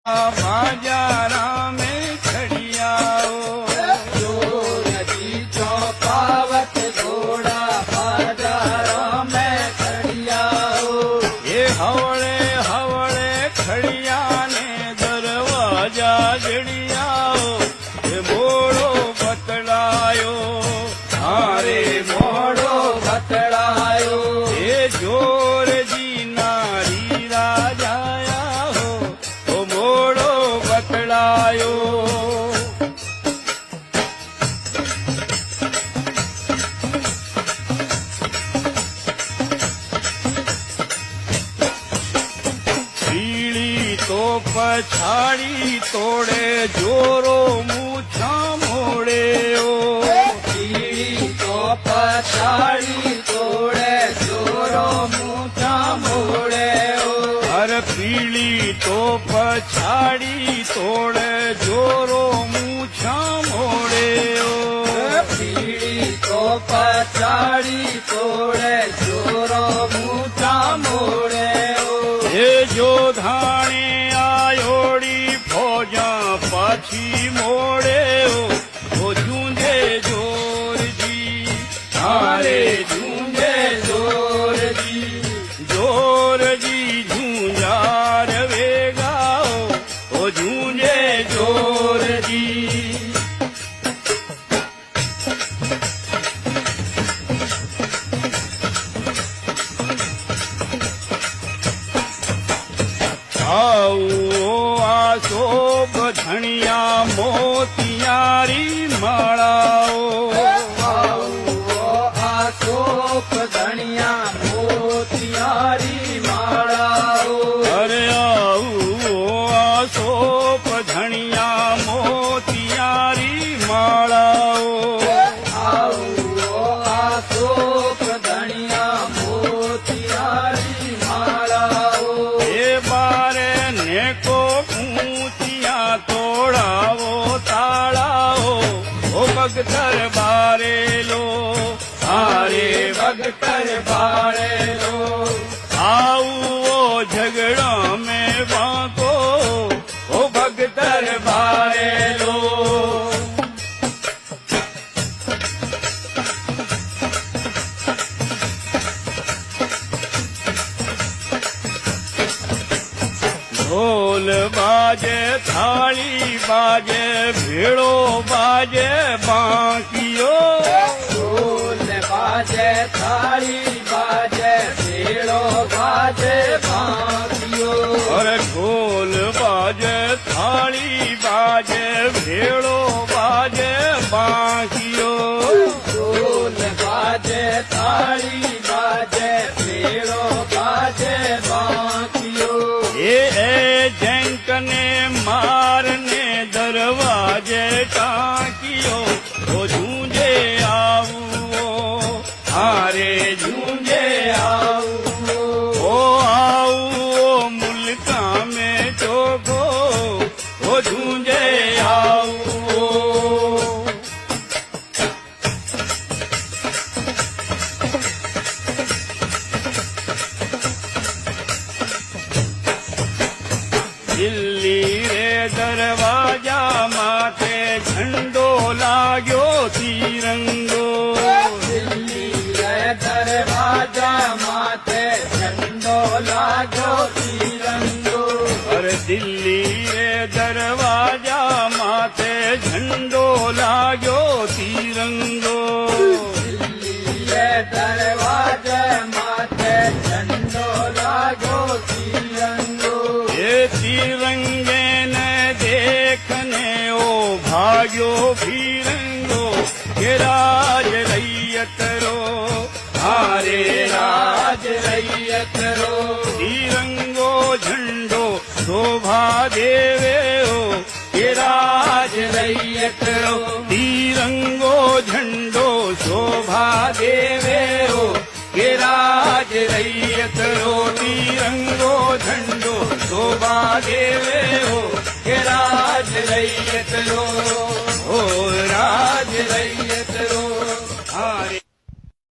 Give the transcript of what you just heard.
बाजारा में खड़ियाओ नदी चौपावत घोड़ा बाजारा में खड़ियाओ ये हवड़े हवड़े खड़िया ने दरवाजा जड़ियाओ ये मोड़ो बतलायो हारे मोड़ो बतलायो ये जोर जी नारी राजाया हो वो मोड़ो बतलायो पीड़ी तो पछाड़ी तोड़े जोरो मूछा मोड़े ओ पीड़ी तो पछाड़ी तोड़े जोरो मूछा मोड़े ओ हर पीड़ी तो पछाड़ी तोड़े जोरो मूछा मोड़े ओ पीड़ी तो पछाड़ी तोड़े जोरो मूछा मोड़े ओ ये जो धाणे आयोड़ी फौजा पाछी मोड़े ओ वो जूंझे जोर जी हारे झूंझे जोर जी झूंझार वेगाओ वो जूंझे जोर जी आओ आसो बधनिया मोतियारी माड़ाओ आसोप धनिया मोतियारी माड़ाओ अरे आओ आसो बधनिया मोतियारी माड़ाओ आसोप धनिया मोतियारी माड़ाओ ये बारे ने को ऊंचिया तोड़ाओ ताड़ाओ ओ भगतर बारे लो हारे भगतर बारे लो आओ वो झगड़ा में बांको ओ भगतर बारे लो ढोल बाजे थाली बाजे भेड़ो बाजे बांकियो ढोल बाजे थाली बाजे भेड़ो बाजे बांकियो और ढोल बाजे थाली बाजे भेड़ो बाजे बांकियो ढोल बाजे थाली बाजे भेड़ो बाजे बांकियो ये जंक ने मारने दरवाजे टाँकियो वो झूंझे आओ हारे झूंझे आओ ओ आओ मुल्का में चोको वो झूंझे आओ दिल्ली रे दरवाजा माथे झंडो लाग्यो तिरंगो दिल्ली रे दरवाजा माथे झंडो लागो तिरंगो और दिल्ली रे दरवाजा माथे झंडो लाग्यो तिरंगो दिल्ली रे दरवाजा माथे झंडो लागो तिरंगो ये तिरंगे ने देखने ओ भाग्यो भीरंगो के राज रैयत रो हारे राज रैयत रो तिरंगो झंडो शोभा देवे हो के राज रैयत रो तिरंगो झंडो शोभा देवे हो के राज रैयत रो तिरंगो झंडो शोभा देवे हो के राज रैयत रो ओ राज रैयत रो हारे